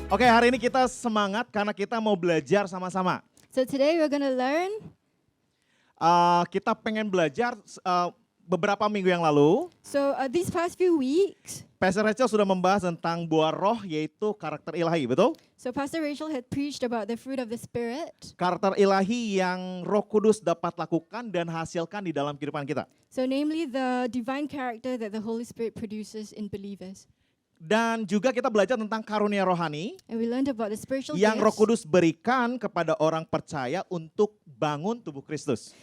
Oke, hari ini kita semangat karena kita mau belajar sama-sama. So today we're going to learn. Kita pengen belajar beberapa minggu yang lalu. So these past few weeks, Pastor Rachel sudah membahas tentang buah roh yaitu karakter ilahi, betul? so Pastor Rachel had preached about the fruit of the Spirit. Karakter ilahi yang Roh Kudus dapat lakukan dan hasilkan di dalam kehidupan kita. So namely the divine character that the Holy Spirit produces in believers. Dan juga kita belajar tentang karunia rohani And we learned about the spiritual yang Roh gifts. Kudus berikan kepada orang percaya untuk bangun tubuh Kristus.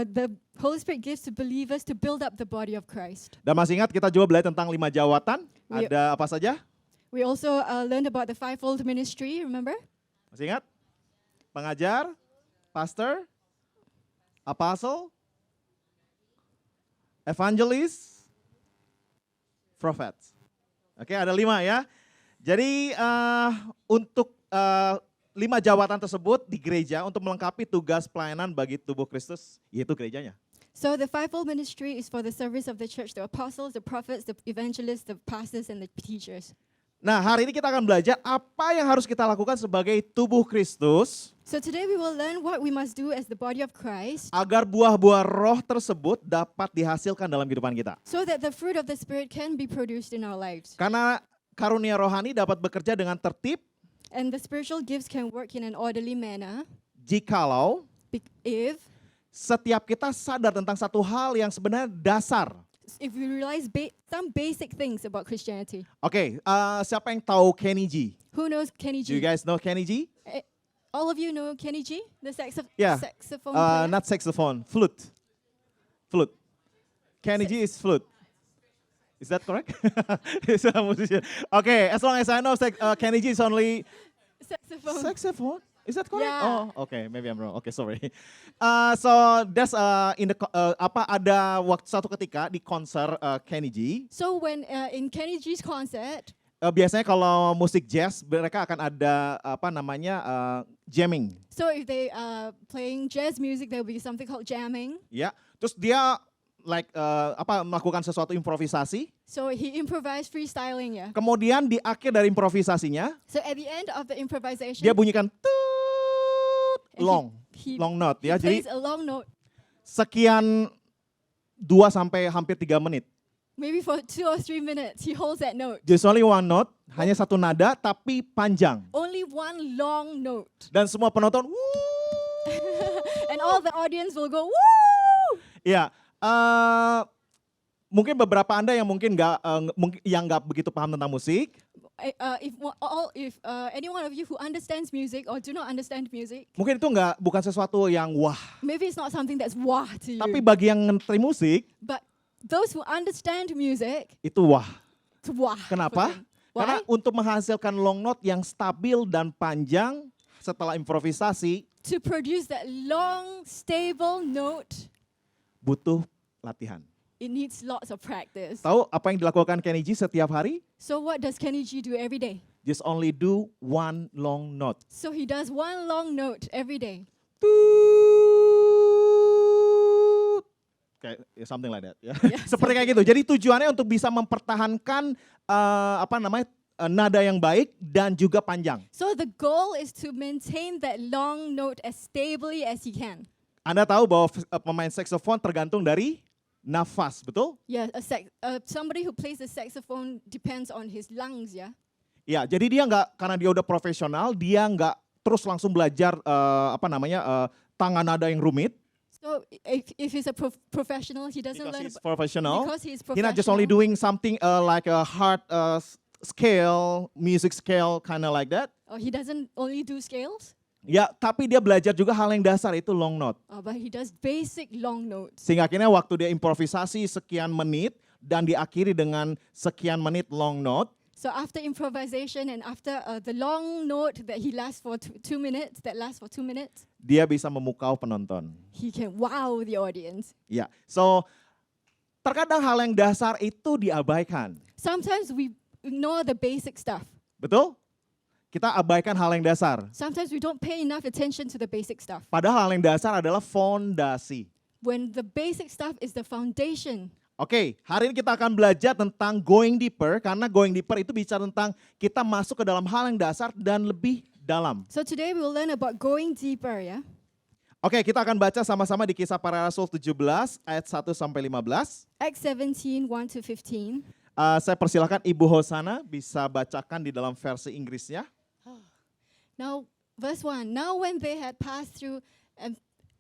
The Holy Spirit gives to believers to build up the body of Christ. Dan masih ingat kita juga belajar tentang 5 jawatan. We- Ada apa saja? We also learned about the fivefold ministry, remember? Masih ingat? Pengajar, pastor, apostle, evangelist, prophet. Oke, ada 5 ya. Jadi untuk 5 jabatan tersebut di gereja untuk melengkapi tugas pelayanan bagi tubuh Kristus, yaitu gerejanya. So the fivefold ministry is for the service of the church, the apostles, the prophets, the evangelists, the pastors, and the teachers. Nah, hari ini kita akan belajar apa yang harus kita lakukan sebagai tubuh Kristus So today we will learn what we must do as the body of Christ agar buah-buah roh tersebut dapat dihasilkan dalam kehidupan kita. so that the fruit of the Spirit can be produced in our lives. Karena karunia rohani dapat bekerja dengan tertib And the spiritual gifts can work in an orderly manner jikalau if setiap kita sadar tentang satu hal yang sebenarnya dasar. we realize some basic things about Christianity. Oke, siapa yang tahu Kenny G? Who knows Kenny Do you G? guys know Kenny G? All of you know Kenny G? The Yeah. saxophone player? Not saxophone, flute. Flute. Kenny G is flute. Is that correct? He's a musician. Okay, as long as I know, Kenny G is only Saxophone. saxophone. Is that correct? Yeah. Oh, okay, maybe I'm wrong. Okay, sorry. So that's in the ada waktu satu ketika di konser Kenny G. So when in Kenny G's concert, Biasanya kalau musik jazz mereka akan ada jamming, so if they are playing jazz music, there will be something called jamming. ya. Terus dia melakukan sesuatu improvisasi. So he improvised freestyling, yeah. Kemudian di akhir dari improvisasinya So at the end of the improvisation, dia bunyikan tut, and he long note he ya. Jadi plays a long note, sekian 2 sampai hampir 3 menit. maybe for 2 or 3 minutes. He holds that note, Just only one note, hanya satu nada tapi panjang. only one long note, Dan semua penonton, wuh. and all the audience will go woo. Ya, mungkin beberapa Anda yang mungkin nggak begitu paham tentang musik, If any one of you who understands music or do not understand music, mungkin itu bukan sesuatu yang wah. maybe it's not something that's wah to you. Tapi bagi yang ngerti musik, But those who understand music, itu wah. it's wah. for Kenapa? them. Karena Why? untuk menghasilkan long note yang stabil dan panjang setelah improvisasi, To produce that long, stable note, butuh latihan. it needs lots of practice. Tahu apa yang dilakukan Kenny G setiap hari? So what does Kenny G do every day? Just only do one long note. So he does one long note every day. Tut. Kayak something like that ya. Yeah, Seperti kayak gitu. Jadi tujuannya untuk bisa mempertahankan nada yang baik dan juga panjang. So the goal is to maintain that long note as stably as he can. Anda tahu bahwa pemain saxophone tergantung dari nafas, betul? Yeah, somebody who plays the saxophone depends on his lungs, yeah? Ya, jadi dia karena dia udah profesional, dia nggak terus langsung belajar tangan nada yang rumit. So if he's a professional, he doesn't Because learn he's professional. because he's He's not professional. just only doing something like a hard scale, music scale, kind of like that. Or he doesn't only do scales, Ya, tapi dia belajar juga hal yang dasar itu long note. but he does basic long notes. Sehingga akhirnya waktu dia improvisasi sekian menit dan diakhiri dengan sekian menit long note, So after improvisation and after the long note that he lasts for 2 minutes, dia bisa memukau penonton. he can wow the audience. Ya, so terkadang hal yang dasar itu diabaikan. Sometimes we ignore the basic stuff. Betul? Kita abaikan hal yang dasar. Sometimes we don't pay enough attention to the basic stuff. Padahal hal yang dasar adalah fondasi. When the basic stuff is the foundation Oke, hari ini kita akan belajar tentang going deeper, karena going deeper itu bicara tentang kita masuk ke dalam hal yang dasar dan lebih dalam. So today we will learn about going deeper, yeah? Oke, kita akan baca sama-sama di Kisah Para Rasul 17 ayat 1 sampai 15. Acts 17, 1 to 15. Saya persilakan Ibu Hosana bisa bacakan di dalam versi Inggrisnya. Now, verse 1. Now when they had passed through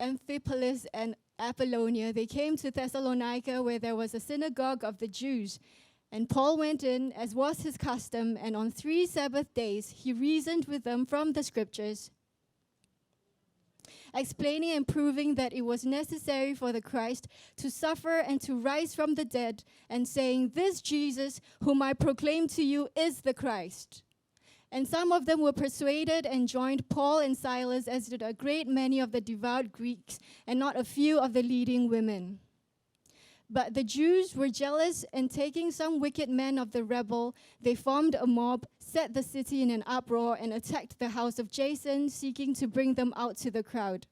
Amphipolis and Apollonia, they came to Thessalonica, where there was a synagogue of the Jews. And Paul went in, as was his custom, and on 3 Sabbath days he reasoned with them from the scriptures, explaining and proving that it was necessary for the Christ to suffer and to rise from the dead, and saying, "This Jesus, whom I proclaim to you, is the Christ." And some of them were persuaded and joined Paul and Silas, as did a great many of the devout Greeks, and not a few of the leading women. But the Jews were jealous, and taking some wicked men of the rebel, they formed a mob, set the city in an uproar, and attacked the house of Jason, seeking to bring them out to the crowd.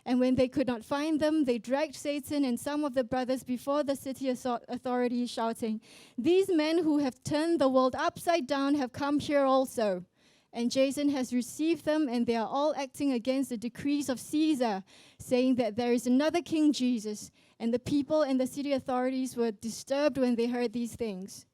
And when they could not find them, they dragged Satan and some of the brothers before the city authorities, shouting, "These men who have turned the world upside down have come here also. And Jason has received them, and they are all acting against the decrees of Caesar, saying that there is another king, Jesus." And the people and the city authorities were disturbed when they heard these things.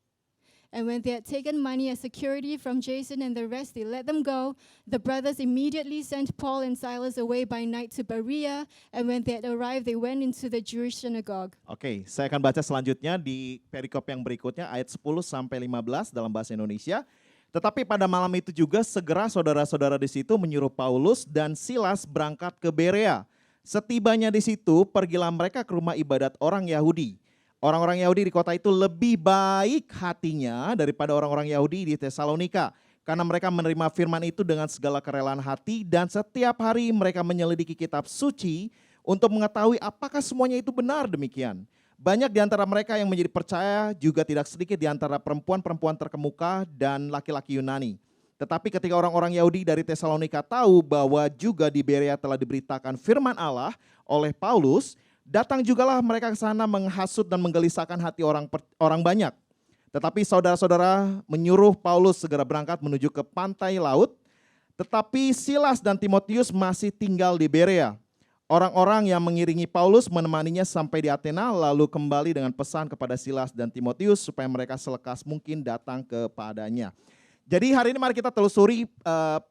And when they had taken money as security from Jason and the rest, they let them go. The brothers immediately sent Paul and Silas away by night to Berea, and when they had arrived, they went into the Jewish synagogue. Oke, saya akan baca selanjutnya di perikop yang berikutnya ayat 10 sampai 15 dalam bahasa Indonesia. Tetapi pada malam itu juga segera saudara-saudara di situ menyuruh Paulus dan Silas berangkat ke Berea. Setibanya di situ, pergilah mereka ke rumah ibadat orang Yahudi. Orang-orang Yahudi di kota itu lebih baik hatinya daripada orang-orang Yahudi di Tesalonika, karena mereka menerima firman itu dengan segala kerelaan hati, dan setiap hari mereka menyelidiki kitab suci untuk mengetahui apakah semuanya itu benar demikian. Banyak di antara mereka yang menjadi percaya, juga tidak sedikit di antara perempuan-perempuan terkemuka dan laki-laki Yunani. Tetapi ketika orang-orang Yahudi dari Tesalonika tahu bahwa juga di Berea telah diberitakan firman Allah oleh Paulus, datang jugalah mereka ke sana menghasut dan menggelisahkan hati orang banyak. Tetapi saudara-saudara menyuruh Paulus segera berangkat menuju ke pantai laut. Tetapi Silas dan Timotius masih tinggal di Berea. Orang-orang yang mengiringi Paulus menemaninya sampai di Athena, lalu kembali dengan pesan kepada Silas dan Timotius supaya mereka selekas mungkin datang kepadanya. Jadi hari ini mari kita telusuri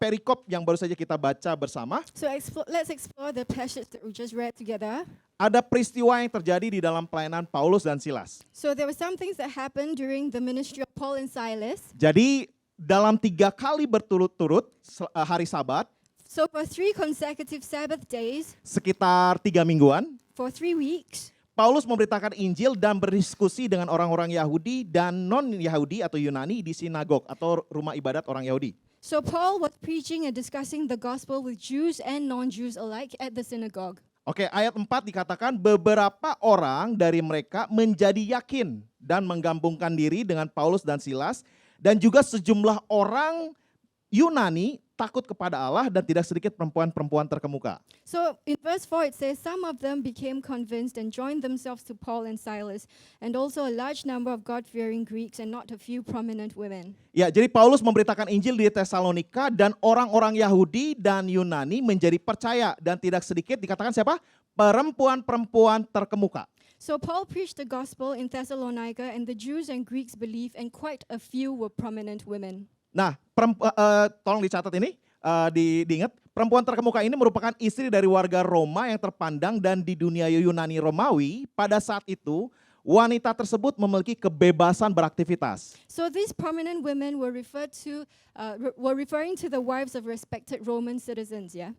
perikop yang baru saja kita baca bersama. So let's explore the passage that we just read together. Ada peristiwa yang terjadi di dalam pelayanan Paulus dan Silas. So there were some things that happened during the ministry of Paul and Silas. Jadi dalam 3 kali berturut-turut hari Sabat, So for 3 consecutive Sabbath days, sekitar 3 mingguan, for 3 weeks, Paulus memberitakan Injil dan berdiskusi dengan orang-orang Yahudi dan non-Yahudi atau Yunani di sinagog atau rumah ibadat orang Yahudi. so Paul was preaching and discussing the gospel with Jews and non-Jews alike at the synagogue. Oke, ayat 4 dikatakan beberapa orang dari mereka menjadi yakin dan menggabungkan diri dengan Paulus dan Silas, dan juga sejumlah orang Yunani takut kepada Allah dan tidak sedikit perempuan-perempuan terkemuka. So in verse 4 it says, some of them became convinced and joined themselves to Paul and Silas, and also a large number of God-fearing Greeks and not a few prominent women. Ya, jadi Paulus memberitakan Injil di Tesalonika dan orang-orang Yahudi dan Yunani menjadi percaya, dan tidak sedikit dikatakan siapa? Perempuan-perempuan terkemuka. So Paul preached the gospel in Thessalonica, and the Jews and Greeks believed, and quite a few were prominent women. Nah, tolong dicatat ini, diingat, perempuan terkemuka ini merupakan istri dari warga Roma yang terpandang, dan di dunia Yunani Romawi pada saat itu wanita tersebut memiliki kebebasan beraktivitas. So these prominent women were referring to the wives of respected Roman citizens, yeah?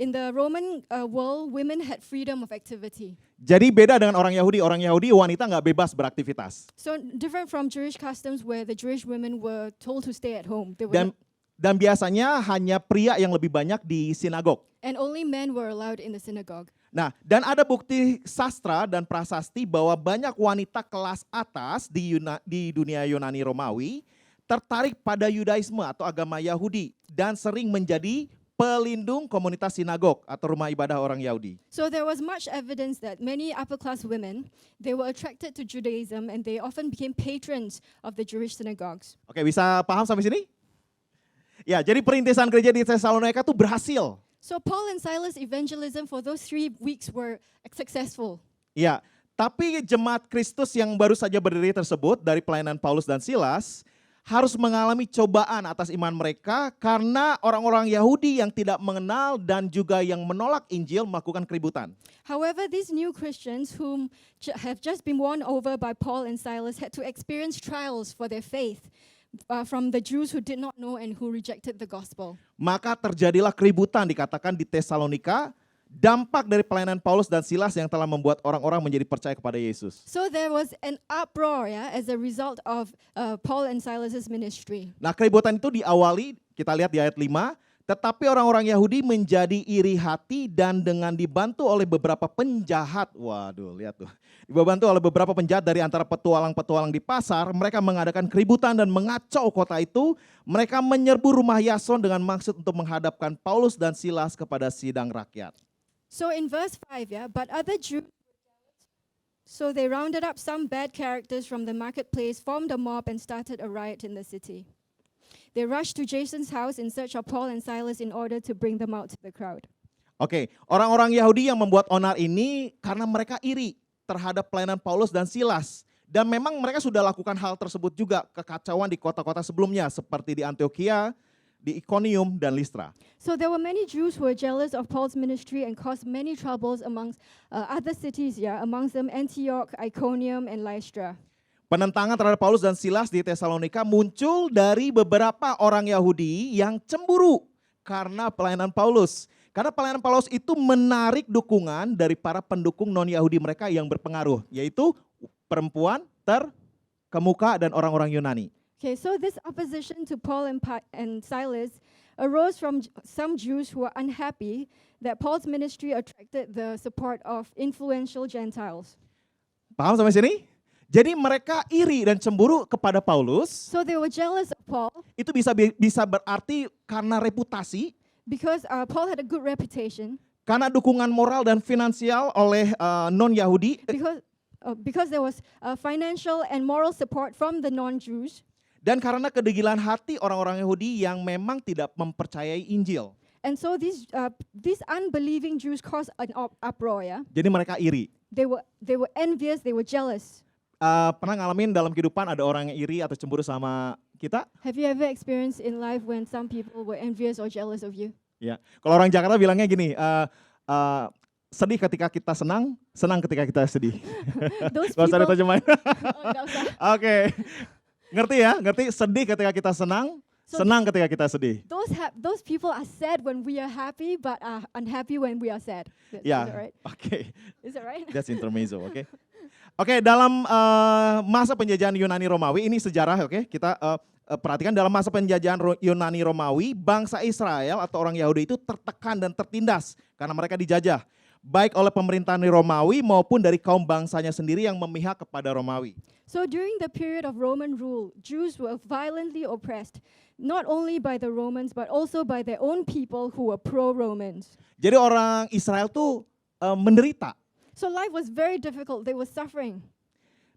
In the Roman world, women had freedom of activity. Jadi beda dengan orang Yahudi wanita nggak bebas beraktivitas. So different from Jewish customs where the Jewish women were told to stay at home. They were Dan biasanya hanya pria yang lebih banyak di sinagog. and only men were allowed in the synagogue. Nah, dan ada bukti sastra dan prasasti bahwa banyak wanita kelas atas di dunia Yunani Romawi tertarik pada Yudaisme atau agama Yahudi dan sering menjadi pelindung komunitas sinagog atau rumah ibadah orang Yahudi. So there was much evidence that many upper-class women, they were attracted to Judaism and they often became patrons of the Jewish synagogues. Oke, bisa paham sampai sini? Ya, jadi perintisan gereja di Tesalonika tuh berhasil. So Paul and Silas' evangelism for those 3 weeks were successful. Ya, tapi jemaat Kristus yang baru saja berdiri tersebut dari pelayanan Paulus dan Silas harus mengalami cobaan atas iman mereka karena orang-orang Yahudi yang tidak mengenal dan juga yang menolak Injil melakukan keributan. However, these new Christians whom have just been won over by Paul and Silas had to experience trials for their faith from the Jews who did not know and who rejected the gospel. Maka terjadilah keributan dikatakan di Tesalonika, dampak dari pelayanan Paulus dan Silas yang telah membuat orang-orang menjadi percaya kepada Yesus. So there was an uproar as a result of Paul and Silas' ministry. Nah, keributan itu diawali, kita lihat di ayat 5, tetapi orang-orang Yahudi menjadi iri hati dan dengan dibantu oleh beberapa penjahat. Waduh, lihat tuh. Dibantu oleh beberapa penjahat dari antara petualang-petualang di pasar, mereka mengadakan keributan dan mengacau kota itu. Mereka menyerbu rumah Yason dengan maksud untuk menghadapkan Paulus dan Silas kepada sidang rakyat. So in verse 5, but other Jews, so they rounded up some bad characters from the marketplace, formed a mob and started a riot in the city. They rushed to Jason's house in search of Paul and Silas in order to bring them out to the crowd. Oke, orang-orang Yahudi yang membuat onar ini karena mereka iri terhadap pelayanan Paulus dan Silas. Dan memang mereka sudah lakukan hal tersebut juga, kekacauan di kota-kota sebelumnya seperti di Antioquia, di Iconium dan Listra. So there were many Jews who were jealous of Paul's ministry and caused many troubles amongst other cities, amongst them Antioch, Iconium, and Lystra. Penentangan terhadap Paulus dan Silas di Tesalonika muncul dari beberapa orang Yahudi yang cemburu karena pelayanan Paulus. Karena pelayanan Paulus itu menarik dukungan dari para pendukung non-Yahudi mereka yang berpengaruh, yaitu perempuan terkemuka dan orang-orang Yunani. Okay, so this opposition to Paul and Silas arose from some Jews who were unhappy that Paul's ministry attracted the support of influential Gentiles. Paham sampai sini? Jadi mereka iri dan cemburu kepada Paulus. So they were jealous of Paul. Itu bisa berarti karena reputasi, because Paul had a good reputation, karena dukungan moral dan finansial oleh non-Yahudi, because there was financial and moral support from the non-Jews, dan karena kedegilan hati orang-orang Yahudi yang memang tidak mempercayai Injil. and so these unbelieving Jews caused an uproar. Jadi mereka iri. They were envious, they were jealous. Pernah ngalamin dalam kehidupan ada orang yang iri atau cemburu sama kita? Have you ever experienced in life when some people were envious or jealous of you? Ya, kalau orang Jakarta bilangnya gini, sedih ketika kita senang, senang ketika kita sedih. Those Gak usah people. diterjemahin. Oh, nggak usah. Oke, ngerti ya? Ngerti sedih ketika kita senang, So senang ketika kita sedih. Those people are sad when we are happy, but are unhappy when we are sad. Is Ya, that right? oke. Is that right? That's intermezzo, oke. Oke, dalam masa penjajahan Yunani Romawi, ini sejarah, oke. Kita perhatikan dalam masa penjajahan Yunani Romawi, bangsa Israel atau orang Yahudi itu tertekan dan tertindas karena mereka dijajah. Baik oleh pemerintahan Romawi maupun dari kaum bangsanya sendiri yang memihak kepada Romawi. So during the period of Roman rule, Jews were violently oppressed, not only by the Romans, but also by their own people who were pro-Romans. Jadi orang Israel tuh menderita. So life was very difficult. They were suffering.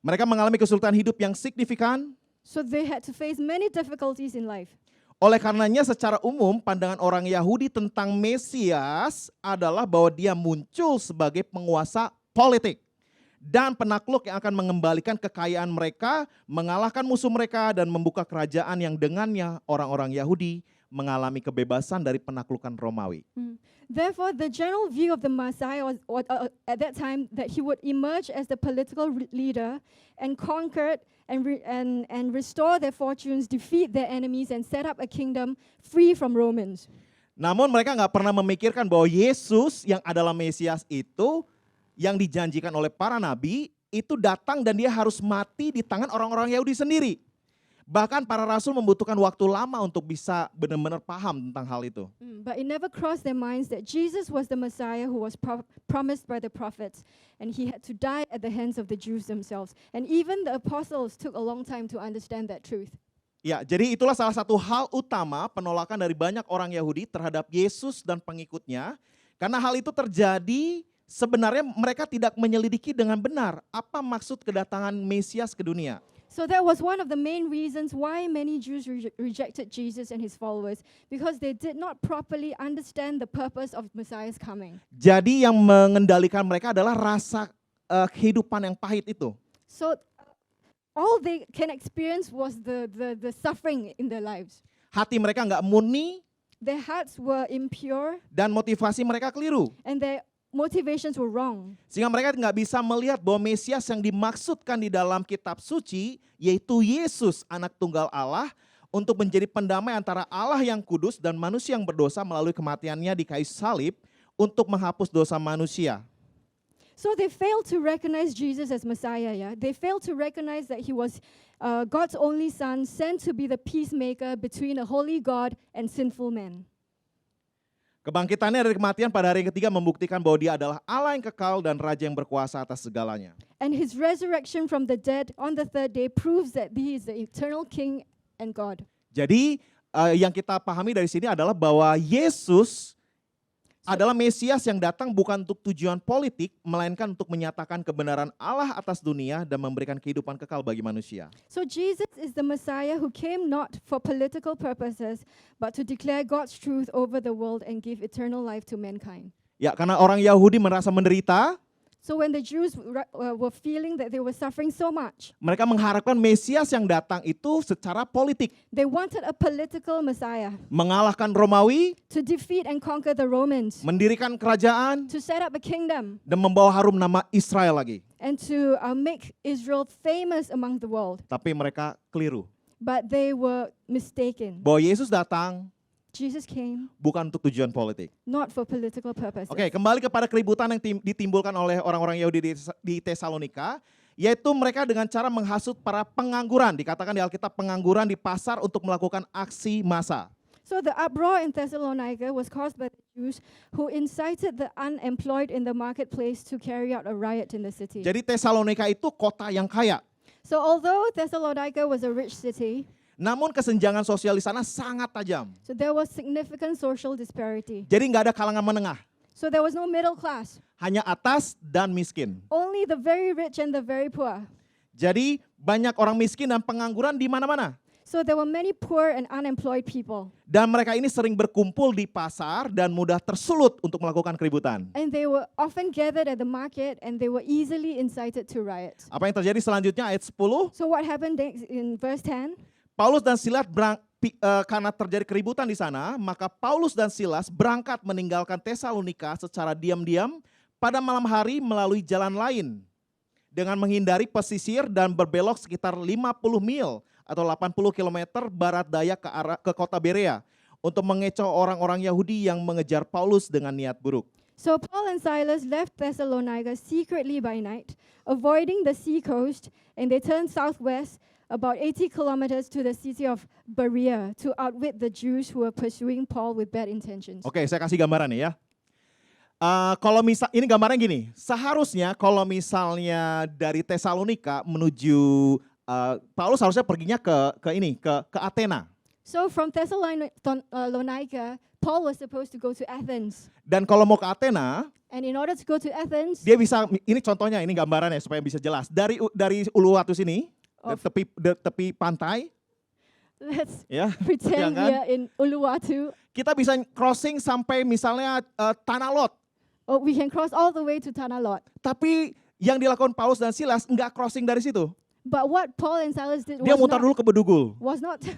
Mereka mengalami kesulitan hidup yang signifikan. So they had to face many difficulties in life. Oleh karenanya secara umum pandangan orang Yahudi tentang Mesias adalah bahwa dia muncul sebagai penguasa politik dan penakluk yang akan mengembalikan kekayaan mereka, mengalahkan musuh mereka dan membuka kerajaan yang dengannya orang-orang Yahudi mengalami kebebasan dari penaklukan Romawi. Therefore, the general view of the Messiah was at that time that he would emerge as the political leader and conquer and restore their fortunes, defeat their enemies, and set up a kingdom free from Romans. Namun mereka nggak pernah memikirkan bahwa Yesus yang adalah Mesias itu yang dijanjikan oleh para nabi itu datang dan dia harus mati di tangan orang-orang Yahudi sendiri. Bahkan para rasul membutuhkan waktu lama untuk bisa benar-benar paham tentang hal itu. But it never crossed their minds that Jesus was the Messiah who was promised by the prophets, and he had to die at the hands of the Jews themselves. And even the apostles took a long time to understand that truth. Ya, jadi itulah salah satu hal utama penolakan dari banyak orang Yahudi terhadap Yesus dan pengikutnya. Karena hal itu terjadi sebenarnya mereka tidak menyelidiki dengan benar apa maksud kedatangan Mesias ke dunia. So that was one of the main reasons why many Jews rejected Jesus and his followers, because they did not properly understand the purpose of Messiah's coming. Jadi yang mengendalikan mereka adalah rasa kehidupan yang pahit itu. So all they can experience was the suffering in their lives. Hati mereka nggak murni Their hearts were impure dan motivasi mereka keliru. and their motivations were wrong. Sehingga mereka nggak bisa melihat bahwa Mesias yang dimaksudkan di dalam kitab suci, yaitu Yesus anak tunggal Allah, untuk menjadi pendamai antara Allah yang kudus dan manusia yang berdosa melalui kematiannya di kayu salib untuk menghapus dosa manusia. So they failed to recognize Jesus as Messiah, yeah? They failed to recognize that he was God's only son, sent to be the peacemaker between a holy God and sinful men. Kebangkitannya dari kematian pada hari yang ketiga membuktikan bahwa dia adalah Allah yang kekal dan Raja yang berkuasa atas segalanya. And his resurrection from the dead on the third day proves that he is the eternal King and God. Jadi yang kita pahami dari sini adalah bahwa Yesus adalah Mesias yang datang bukan untuk tujuan politik, melainkan untuk menyatakan kebenaran Allah atas dunia dan memberikan kehidupan kekal bagi manusia. So Jesus is the Messiah who came not for political purposes, but to declare God's truth over the world and give eternal life to mankind. Ya, karena orang Yahudi merasa menderita, So when the Jews were feeling that they were suffering so much, mereka mengharapkan Mesias yang datang itu secara politik, they wanted a political Messiah mengalahkan Romawi, to defeat and conquer the Romans, mendirikan kerajaan, to set up a kingdom, dan membawa harum nama Israel lagi. and to make Israel famous among the world. Tapi mereka keliru. But they were mistaken. Bahwa Yesus datang Jesus came bukan untuk tujuan politik. not for political purposes. Oke, kembali kepada keributan yang ditimbulkan oleh orang-orang Yahudi di Tesalonika, yaitu mereka dengan cara menghasut para pengangguran. Dikatakan di Alkitab pengangguran di pasar untuk melakukan aksi massa. So the uproar in Thessalonica was caused by the Jews who incited the unemployed in the marketplace to carry out a riot in the city. Jadi Tesalonika itu kota yang kaya. So although Thessalonica was a rich city, Namun kesenjangan sosial di sana sangat tajam. so there was significant social disparity. Jadi nggak ada kalangan menengah, So there was no middle class, hanya atas dan miskin. only the very rich and the very poor. Jadi banyak orang miskin dan pengangguran di mana-mana. So there were many poor and unemployed people. Dan mereka ini sering berkumpul di pasar dan mudah tersulut untuk melakukan keributan. And they were often gathered at the market and they were easily incited to riot. Apa yang terjadi selanjutnya ayat 10? So what happened next in verse 10? Paulus dan Silas karena terjadi keributan di sana, maka Paulus dan Silas berangkat meninggalkan Tesalonika secara diam-diam pada malam hari melalui jalan lain dengan menghindari pesisir dan berbelok sekitar 50 mil atau 80 km barat daya ke kota Berea untuk mengecoh orang-orang Yahudi yang mengejar Paulus dengan niat buruk. So Paul and Silas left Thessalonica secretly by night, avoiding the sea coast, and they turned southwest about 80 kilometers to the city of Berea to outwit the Jews who were pursuing Paul with bad intentions. Oke, saya kasih gambaran nih ya. Kalau ini gambarnya gini, seharusnya kalau misalnya dari Tesalonika menuju Paulus harusnya perginya ke Athena. So from Thessalonica, Paul was supposed to go to Athens. Dan kalau mau ke Athena, And in order to go to Athens, dia bisa, ini contohnya, ini gambarannya supaya bisa jelas. Dari Uluwatu sini, tepi pantai, let's ya, pretend kan? we are in Uluwatu. Kita bisa crossing sampai misalnya Tanah Lot. Or we can cross all the way to Tanah Lot. Tapi yang dilakukan Paulus dan Silas enggak crossing dari situ. But what Paul and Silas did Dia mutar dulu ke Bedugul. was not to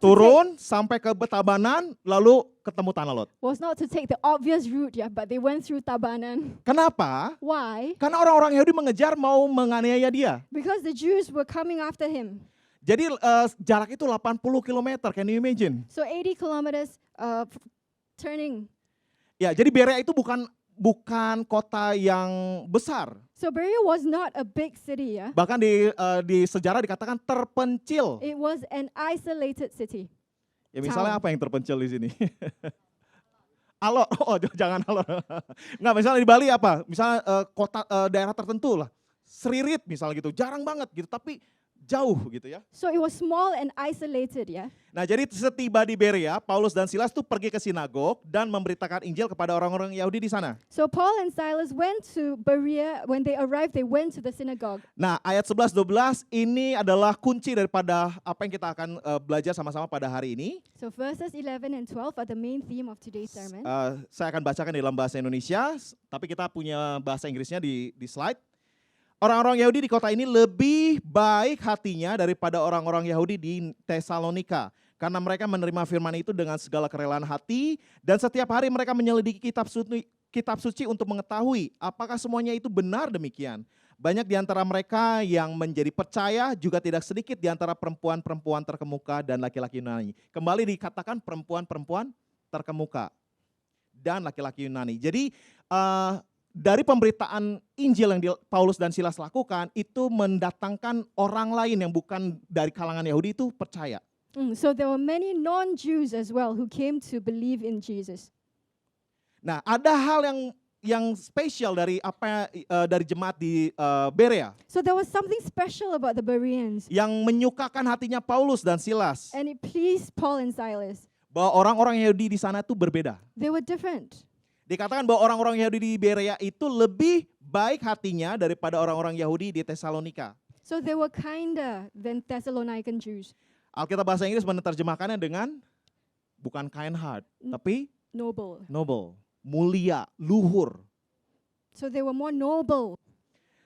Turun sampai ke Betabanan, lalu ketemu Tanah Lot. take the obvious route, yeah, but they went through Tabanan. Kenapa? Why? Karena orang-orang Yahudi mengejar mau menganiaya dia. Because the Jews were coming after him. Jadi jarak itu 80 km, can you imagine? So 80 kilometers turning. Ya, jadi Berea itu bukan kota yang besar. So Berea was not a big city, yeah. Bahkan di sejarah dikatakan terpencil. It was an isolated city. Ya misalnya Town. apa yang terpencil di sini? Alor, oh jangan alor. Enggak, misalnya di Bali apa? Misalnya kota daerah tertentu lah. Seririt misalnya gitu, jarang banget gitu. Tapi jauh gitu ya. So it was small and isolated, yeah. Nah, jadi setiba di Berea, Paulus dan Silas tuh pergi ke sinagog dan memberitakan Injil kepada orang-orang Yahudi di sana. So Paul and Silas went to Berea. When they arrived, they went to the synagogue. Nah, ayat 11-12 ini adalah kunci daripada apa yang kita akan belajar sama-sama pada hari ini. So verses 11 and 12 are the main theme of today's sermon. Saya akan bacakan dalam bahasa Indonesia, tapi kita punya bahasa Inggrisnya di slide. Orang-orang Yahudi di kota ini lebih baik hatinya daripada orang-orang Yahudi di Tesalonika. Karena mereka menerima firman itu dengan segala kerelaan hati. Dan setiap hari mereka menyelidiki kitab suci untuk mengetahui apakah semuanya itu benar demikian. Banyak di antara mereka yang menjadi percaya, juga tidak sedikit di antara perempuan-perempuan terkemuka dan laki-laki Yunani. Kembali dikatakan perempuan-perempuan terkemuka dan laki-laki Yunani. Jadi dari pemberitaan Injil yang Paulus dan Silas lakukan, itu mendatangkan orang lain yang bukan dari kalangan Yahudi itu percaya. So there were many non-Jews as well who came to believe in Jesus. Nah, ada hal yang spesial dari dari jemaat di Berea So there was something special about the Bereans, yang menyukakan hatinya Paulus dan Silas, and it pleased Paul and Silas. bahwa orang-orang Yahudi di sana itu berbeda. They were different. Dikatakan bahwa orang-orang Yahudi di Berea itu lebih baik hatinya daripada orang-orang Yahudi di Tesalonika. So they were kinder than Thessalonican Jews. Alkitab bahasa Inggris menerjemahkannya dengan bukan kind heart, tapi Noble. noble, mulia, luhur. So they were more noble.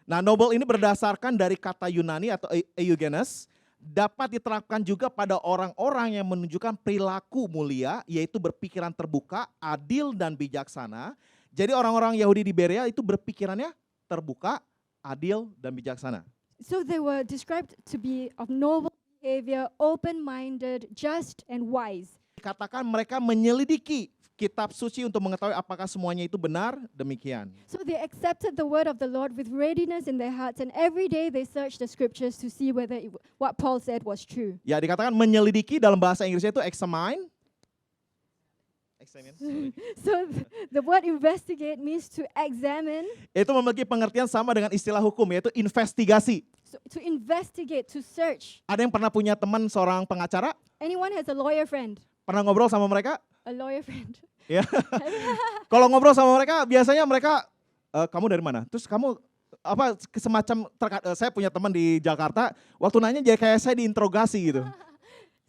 Nah, noble ini berdasarkan dari kata Yunani atau eugenes, dapat diterapkan juga pada orang-orang yang menunjukkan perilaku mulia, yaitu berpikiran terbuka, adil, dan bijaksana. Jadi orang-orang Yahudi di Berea itu berpikirannya terbuka, adil, dan bijaksana. So they were described to be of noble behavior, open-minded, just, and wise. Dikatakan mereka menyelidiki kitab suci untuk mengetahui apakah semuanya itu benar, demikian. So they accepted the word of the Lord with readiness in their hearts, and every day they searched the scriptures to see whether what Paul said was true. Ya, dikatakan menyelidiki dalam bahasa Inggrisnya itu examine. So the word investigate means to examine, Itu memiliki pengertian sama dengan istilah hukum, yaitu investigasi. so to investigate, to search. Ada yang pernah punya teman seorang pengacara? Anyone has a lawyer friend? Pernah ngobrol sama mereka? A lawyer friend. Ya. Kalau ngobrol sama mereka, biasanya mereka, kamu dari mana? Terus kamu apa semacam saya punya teman di Jakarta, waktu nanya jadi kayak saya diinterogasi gitu.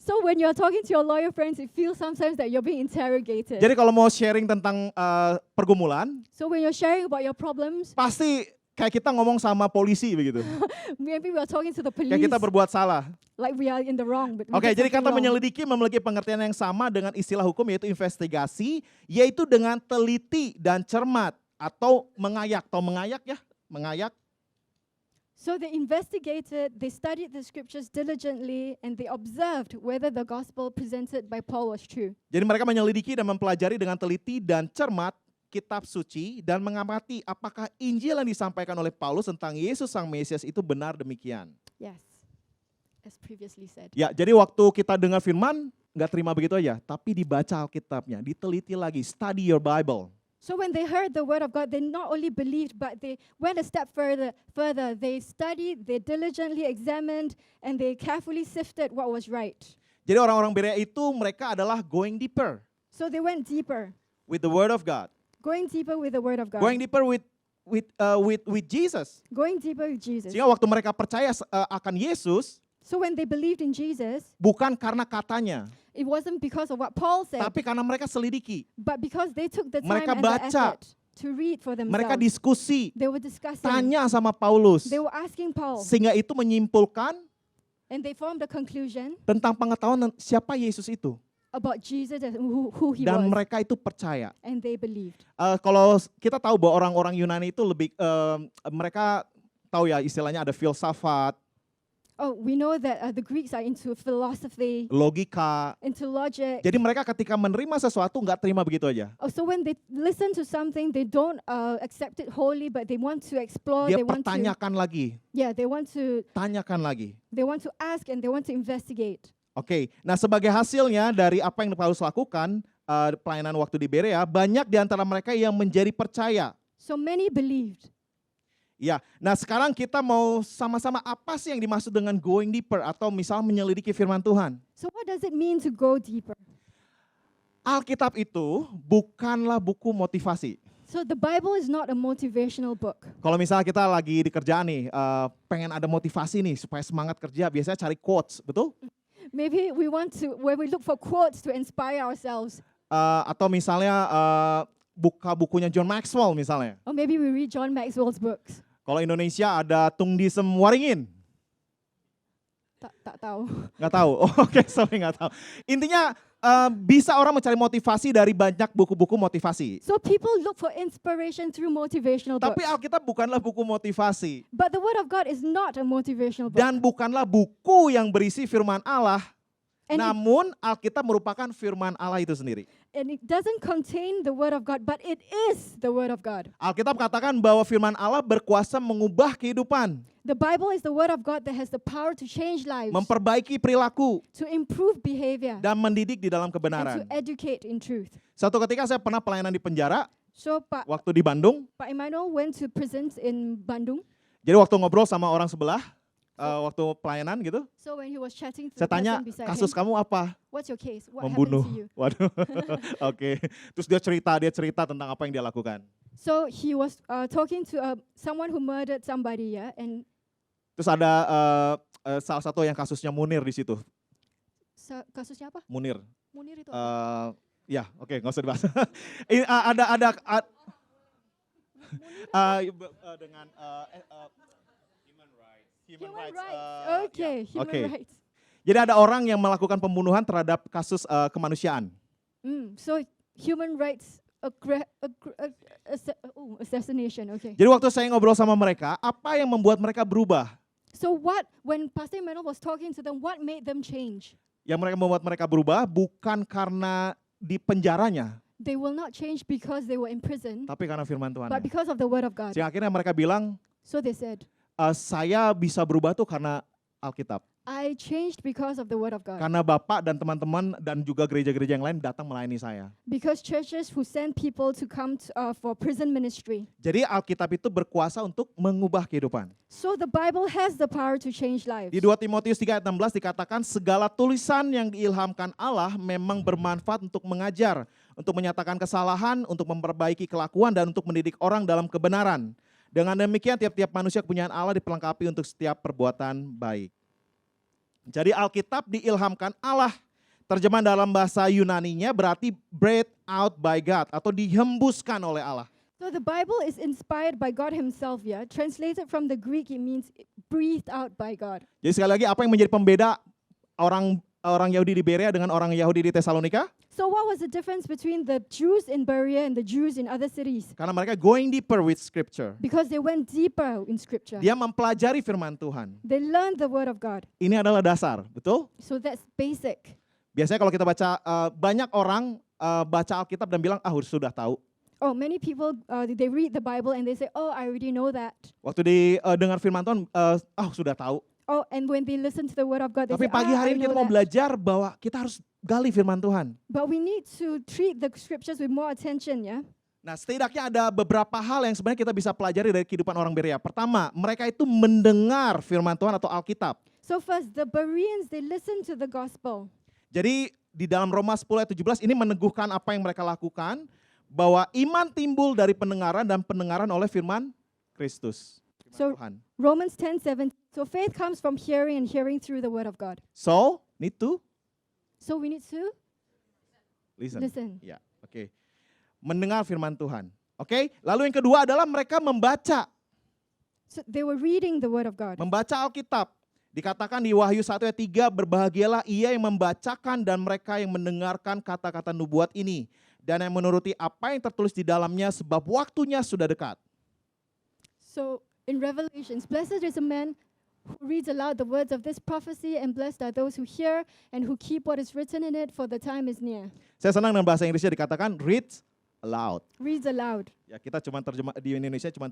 So when you're talking to your lawyer friends, it feels sometimes that you're being interrogated. Jadi kalau mau sharing tentang pergumulan, So when you're sharing about your problems, pasti kayak kita ngomong sama polisi begitu. maybe we are talking to the police, Kayak kita berbuat salah. like we are in the wrong. But we Oke, did jadi something kata wrong. menyelidiki memiliki pengertian yang sama dengan istilah hukum, yaitu investigasi, yaitu dengan teliti dan cermat atau mengayak. Atau mengayak ya? Mengayak. So they investigated, they studied the scriptures diligently, and they observed whether the gospel presented by Paul was true. Jadi mereka menyelidiki dan mempelajari dengan teliti dan cermat kitab suci dan mengamati apakah Injil yang disampaikan oleh Paulus tentang Yesus Sang Mesias itu benar demikian. Yes, as previously said. Ya, jadi waktu kita dengar firman, nggak terima begitu aja, tapi dibaca Alkitabnya, diteliti lagi, study your Bible. So when they heard the word of God, they not only believed, but they went a step further. They studied, they diligently examined, and they carefully sifted what was right. Jadi orang-orang Berea itu mereka adalah going deeper So they went deeper, with the Word of God, going deeper with the word of God, going deeper with Jesus. going deeper with Jesus. Sehingga waktu mereka percaya akan Yesus, So when they believed in Jesus, bukan karena katanya, it wasn't because of what Paul said, tapi karena mereka selidiki, but because they took the time Mereka and the baca. effort to read for mereka themselves. diskusi, They were discussing, tanya sama Paulus, they were asking Paul, sehingga itu menyimpulkan and they formed a conclusion tentang pengetahuan siapa Yesus itu. about Jesus and who he Dan was, mereka itu percaya. and they believed. Kalau kita tahu bahwa orang-orang Yunani itu lebih, mereka tahu ya istilahnya ada filsafat, Oh, we know that the Greeks are into philosophy, logika. into logic. Jadi mereka ketika menerima sesuatu nggak terima begitu aja. Oh, so when they listen to something, they don't accept it wholly, but they want to explore. Dia They want to, pertanyakan lagi, they want to, tanyakan lagi. they want to ask and they want to investigate. Oke, nah sebagai hasilnya dari apa yang Paulus lakukan, pelayanan waktu di Berea, banyak di antara mereka yang menjadi percaya. So many believed. Ya, nah sekarang kita mau sama-sama apa sih yang dimaksud dengan going deeper atau misal menyelidiki firman Tuhan. So what does it mean to go deeper? Alkitab itu bukanlah buku motivasi. So the Bible is not a motivational book. Kalau misalnya kita lagi di kerjaan nih, pengen ada motivasi nih supaya semangat kerja, biasanya cari quotes, betul? Maybe we want to, where we look for quotes to inspire ourselves. Atau misalnya buka bukunya John Maxwell misalnya. Or maybe we read John Maxwell's books. Kalau Indonesia ada Tung Disem Waringin. Tak tahu. Nggak tahu. Oh, Oke, sorry nggak tahu. Intinya bisa orang mencari motivasi dari banyak buku-buku motivasi. So people look for inspiration through motivational Tapi books. Alkitab bukanlah buku motivasi. But the Word of God is not a motivational book. Dan bukanlah buku yang berisi firman Allah. And it, Namun Alkitab merupakan firman Allah itu sendiri. and it doesn't contain the Word of God, but it is the Word of God. Alkitab katakan bahwa firman Allah berkuasa mengubah kehidupan. The Bible is the Word of God that has the power to change lives, Memperbaiki perilaku. to improve behavior, Dan mendidik di dalam and to kebenaran. educate in truth. Suatu ketika saya pernah pelayanan di penjara So Pak waktu di Bandung. Emmanuel went to prisons in Bandung. Jadi waktu ngobrol sama orang sebelah, waktu pelayanan gitu, So when he was chatting to saya the tanya, person beside kasus him, kamu apa? what's your case? What Membunuh. happened to you? Waduh, oke. Terus dia cerita tentang apa yang dia lakukan. So he was talking to someone who murdered somebody, yeah, and Terus ada salah satu yang kasusnya Munir di situ. kasusnya apa? Munir. Munir itu apa? Ya, oke, nggak usah dibahas. Ini, ada dengan human rights. Okay, human Oke. rights. Jadi ada orang yang melakukan pembunuhan terhadap kasus kemanusiaan. So human rights assassination. Okay. Jadi waktu saya ngobrol sama mereka, apa yang membuat mereka berubah? So when Pastor Emmanuel was talking to them, what made them change? Yang mereka membuat mereka berubah bukan karena di penjaranya, They will not change because they were in prison, tapi karena firman Tuhan. but because of the Word of God. Sehingga akhirnya mereka bilang, So they said, saya bisa berubah tuh karena Alkitab. I changed because of the Word of God. Karena Bapak dan teman-teman dan juga gereja-gereja yang lain datang melayani saya. Because churches who send people to come for prison ministry. Jadi Alkitab itu berkuasa untuk mengubah kehidupan. So the Bible has the power to change lives. Di 2 Timotius 3 ayat 16 dikatakan segala tulisan yang diilhamkan Allah memang bermanfaat untuk mengajar, untuk menyatakan kesalahan, untuk memperbaiki kelakuan dan untuk mendidik orang dalam kebenaran. Dengan demikian tiap-tiap manusia kepunyaan Allah diperlengkapi untuk setiap perbuatan baik. Jadi Alkitab diilhamkan Allah. Terjemahan dalam bahasa Yunaninya berarti breathed out by God atau dihembuskan oleh Allah. So the Bible is inspired by God himself, yeah. Translated from the Greek, it means breathed out by God. Jadi sekali lagi apa yang menjadi pembeda orang Yahudi di Berea dengan orang Yahudi di Tesalonika? So what was the difference between the Jews in Berea and the Jews in other cities? Karena mereka going deeper with scripture. Because they went deeper in Scripture. Dia mempelajari firman Tuhan. They learned the Word of God. Ini adalah dasar, betul? So that's basic. Biasanya kalau kita baca, banyak orang baca Alkitab dan bilang, sudah tahu. Oh, many people, they read the Bible and they say, oh, I already know that. Waktu dengar firman Tuhan, sudah tahu. Oh, and when they listen to the Word of God, they Tapi say, pagi hari I ini know kita mau that. belajar bahwa kita harus gali firman Tuhan. But we need to treat the Scriptures with more attention, yeah? Nah, setidaknya ada beberapa hal yang sebenarnya kita bisa pelajari dari kehidupan orang Berea. Pertama, mereka itu mendengar firman Tuhan atau Alkitab. So first, the Bereans, they listened to the gospel. Jadi di dalam Roma 10 ayat 17 ini meneguhkan apa yang mereka lakukan, bahwa iman timbul dari pendengaran dan pendengaran oleh firman Kristus. Firman So Tuhan. Romans 10:7. So faith comes from hearing and hearing through the Word of God. So, need to So we need to listen. listen. Ya, oke. Mendengar firman Tuhan. Oke, lalu yang kedua adalah mereka membaca. So they were reading the Word of God. Membaca Alkitab. Dikatakan di Wahyu 1 ayat 3, berbahagialah ia yang membacakan dan mereka yang mendengarkan kata-kata nubuat ini. Dan yang menuruti apa yang tertulis di dalamnya sebab waktunya sudah dekat. So in Revelations, blessed is a man who reads aloud the words of this prophecy, and blessed are those who hear and who keep what is written in it, for the time is near. Saya senang dengan bahasa Inggrisnya dikatakan read aloud. Reads aloud. Ya, kita cuma terjemah di Indonesia cuma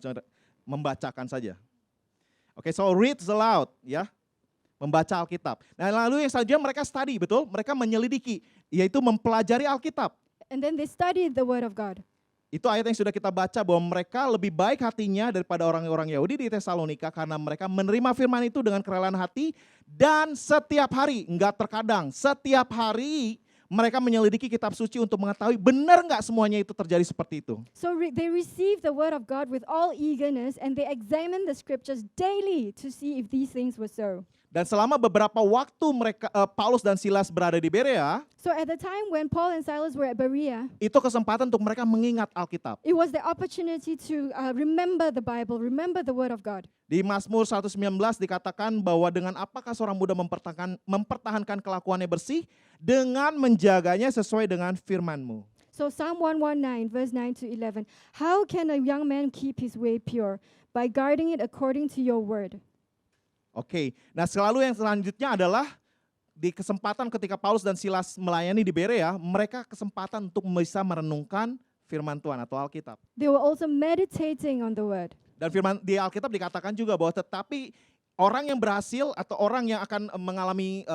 membacakan saja. Oke, so read aloud ya. Membaca Alkitab. Nah, lalu yang selanjutnya mereka study, betul? Mereka menyelidiki, yaitu mempelajari Alkitab. And then they studied the Word of God. Itu ayat yang sudah kita baca bahwa mereka lebih baik hatinya daripada orang-orang Yahudi di Tesalonika karena mereka menerima firman itu dengan kerelaan hati dan setiap hari, enggak terkadang, setiap hari mereka menyelidiki kitab suci untuk mengetahui benar enggak semuanya itu terjadi seperti itu. So they received the word of God with all eagerness, and they examined the scriptures daily to see if these things were so. Dan selama beberapa waktu Paulus dan Silas berada di Berea, So at the time when Paul and Silas were at Berea, itu kesempatan untuk mereka mengingat Alkitab. it was the opportunity to remember the Bible, remember the word of God. Di Mazmur 119 dikatakan bahwa dengan apakah seorang muda mempertahankan kelakuannya bersih dengan menjaganya sesuai dengan firman-Mu. So Psalm 119 verse 9 to 11. How can a young man keep his way pure? By guarding it according to your word. Oke, nah selalu yang selanjutnya adalah di kesempatan ketika Paulus dan Silas melayani di Berea, mereka kesempatan untuk bisa merenungkan firman Tuhan atau Alkitab. They were also meditating on the word. Dan firman di Alkitab dikatakan juga bahwa tetapi orang yang berhasil atau orang yang akan mengalami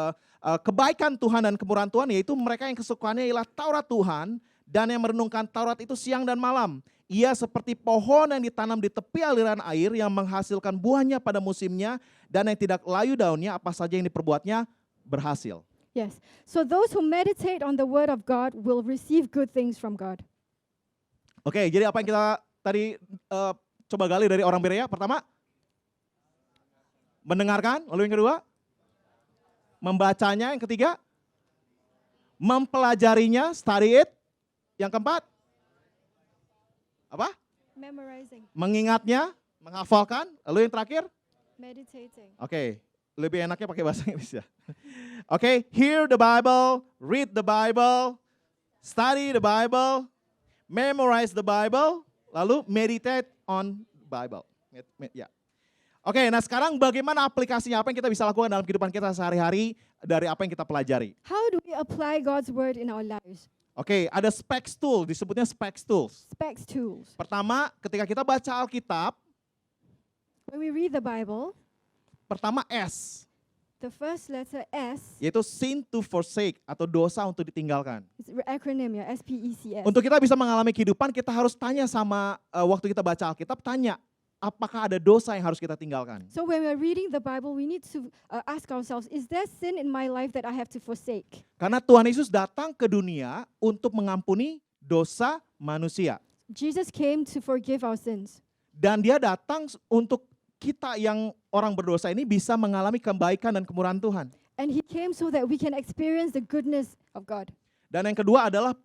kebaikan Tuhan dan kemurahan Tuhan, yaitu mereka yang kesukaannya ialah Taurat Tuhan dan yang merenungkan Taurat itu siang dan malam. Ia seperti pohon yang ditanam di tepi aliran air yang menghasilkan buahnya pada musimnya dan yang tidak layu daunnya, apa saja yang diperbuatnya berhasil. Yes. So those who meditate on the word of God will receive good things from God. Oke, jadi apa yang kita tadi coba gali dari orang Berea? Pertama, mendengarkan. Lalu yang kedua, membacanya. Yang ketiga, mempelajarinya, study it. Yang keempat, apa? Memorizing, Mengingatnya, menghafalkan. Lalu yang terakhir, meditating. oke, lebih enaknya pakai bahasa Inggris ya. Oke, hear the Bible, read the Bible, study the Bible, memorize the Bible, lalu meditate on the Bible. Ya. Oke, nah sekarang bagaimana aplikasinya, apa yang kita bisa lakukan dalam kehidupan kita sehari-hari dari apa yang kita pelajari. How do we apply God's word in our lives? Oke, ada specs tool, disebutnya specs tools. Specs tools. Pertama, ketika kita baca Alkitab, When we read the Bible, pertama S, the first letter S, yaitu sin to forsake atau dosa untuk ditinggalkan. it's acronym ya, SPECS. Untuk kita bisa mengalami kehidupan, kita harus tanya sama waktu kita baca Alkitab, tanya apakah ada dosa yang harus kita tinggalkan. So when we're reading the Bible, we need to ask ourselves, is there sin in my life that I have to forsake? Karena Tuhan Yesus datang ke dunia untuk mengampuni dosa manusia. Jesus came to forgive our sins. Dan dia datang untuk kita yang orang berdosa ini bisa mengalami kebaikan dan kemurahan Tuhan. And he came so that we can experience the goodness of God. Dan yang kedua adalah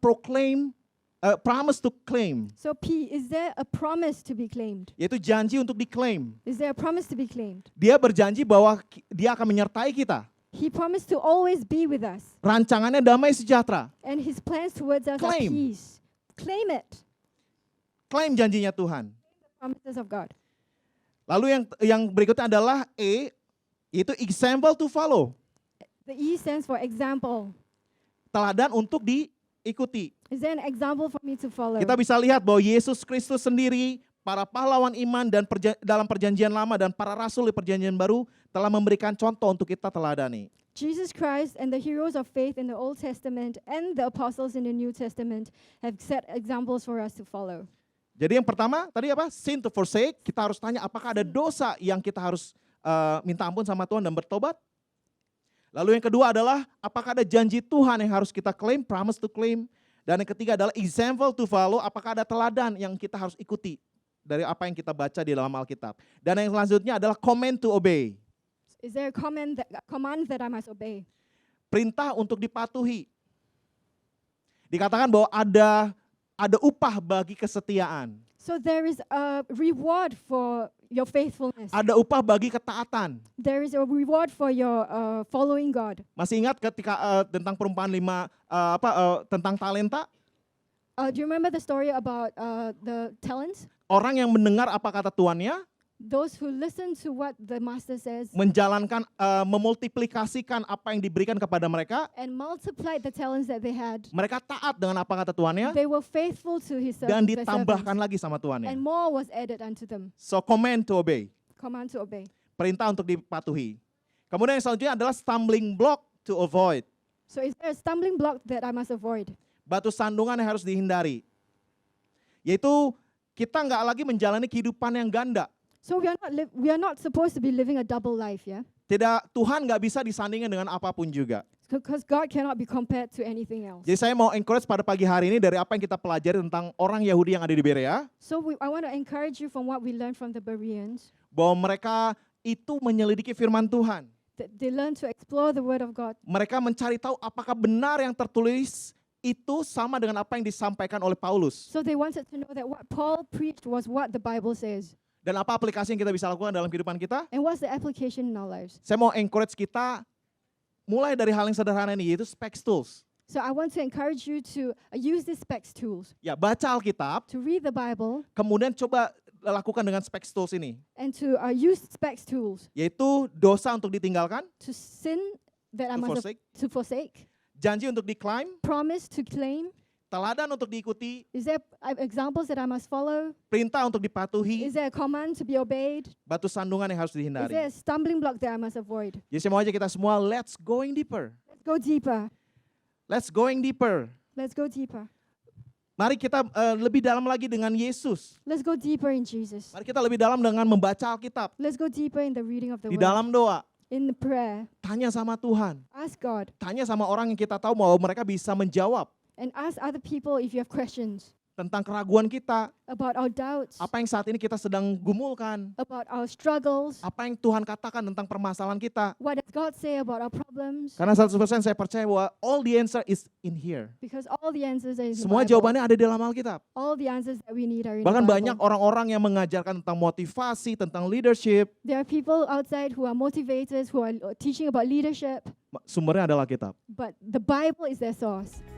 promise to claim, So P, is there a promise to be claimed? yaitu janji untuk diklaim. Is there a promise to be claimed? Dia berjanji bahwa dia akan menyertai kita. He promised to always be with us. Rancangannya damai sejahtera. And his plans towards us Claim. are peace. Claim it. Klaim janjinya Tuhan. Promises of God. Lalu yang berikutnya adalah E, yaitu example to follow. The E stands for example. Teladan untuk diikuti. Is there an example for me to follow? Kita bisa lihat bahwa Yesus Kristus sendiri, para pahlawan iman dan dalam perjanjian lama dan para rasul di perjanjian baru telah memberikan contoh untuk kita teladani. Jesus Christ and the heroes of faith in the Old Testament and the apostles in the New Testament have set examples for us to follow. Jadi yang pertama tadi apa? Sin to forsake. Kita harus tanya apakah ada dosa yang kita harus minta ampun sama Tuhan dan bertobat. Lalu yang kedua adalah apakah ada janji Tuhan yang harus kita claim, promise to claim. Dan yang ketiga adalah example to follow, apakah ada teladan yang kita harus ikuti dari apa yang kita baca di dalam Alkitab. Dan yang selanjutnya adalah command to obey. Is there a command that I must obey? Perintah untuk dipatuhi. Dikatakan bahwa ada upah bagi kesetiaan. So there is a reward for your faithfulness. Ada upah bagi ketaatan. There is a reward for your following God. Masih ingat ketika tentang perumpamaan tentang talenta? Do you remember the story about the talents? Orang yang mendengar apa kata tuannya, Those who listen to what the master says menjalankan, memultiplikasikan apa yang diberikan kepada mereka, and multiplied the talents that they had. mereka taat dengan apa kata tuannya, They were faithful to his dan their ditambahkan servants, lagi sama and tuannya. more was added unto them. So command to obey, Command to obey. perintah untuk dipatuhi. Kemudian yang selanjutnya adalah stumbling block to avoid. So is there a stumbling block that I must avoid? Batu sandungan yang harus dihindari. Yaitu kita nggak lagi menjalani kehidupan yang ganda. So we are not supposed to be living a double life, yeah? Tuhan nggak bisa disandingkan dengan apapun juga. Because God cannot be compared to anything else. Jadi saya mau encourage pada pagi hari ini dari apa yang kita pelajari tentang orang Yahudi yang ada di Berea, So I want to encourage you from what we learned from the Bereans. bahwa mereka itu menyelidiki firman Tuhan. That they learn to explore the Word of God. Mereka mencari tahu apakah benar yang tertulis itu sama dengan apa yang disampaikan oleh Paulus. So they wanted to know that what Paul preached was what the Bible says. Dan apa aplikasi yang kita bisa lakukan dalam kehidupan kita? And what's the application in our lives? Saya mau encourage kita mulai dari hal yang sederhana ini, yaitu Specs Tools. So I want to encourage you to use these specs tools Ya, baca Alkitab, to read the Bible kemudian coba lakukan dengan Specs Tools ini. and to use specs tools Yaitu dosa untuk ditinggalkan, to sin that I to must forsake, to forsake, janji untuk di-claim, promise to claim. teladan untuk diikuti, Is there examples that I must follow? perintah untuk dipatuhi, Is there a command to be obeyed? batu sandungan yang harus Is dihindari. there a stumbling block that I must avoid? Jadi saya mau aja kita semua, let's going deeper. Let's go deeper. Let's going deeper. Let's go deeper. Mari kita lebih dalam lagi dengan Yesus. Let's go deeper in Jesus. Mari kita lebih dalam dengan membaca Alkitab. Let's go deeper in the reading of the Di Word. dalam doa, In the prayer. tanya sama Tuhan. Ask God. Tanya sama orang yang kita tahu bahwa mereka bisa menjawab And ask other people if you have questions tentang keraguan kita, about our doubts, apa yang saat ini kita sedang gumulkan, about our struggles. apa yang Tuhan katakan tentang permasalahan kita. What does God say about our problems? Karena 100% saya percaya bahwa all the answer is in here. Because all the answers are in the Semua Bible. jawabannya ada di dalam Alkitab. All the answers that we need are in Bahkan the banyak Bible. orang-orang yang mengajarkan tentang motivasi, tentang leadership. There are people outside who are motivators, who are teaching about leadership, Sumbernya adalah Alkitab. but the Bible is their source.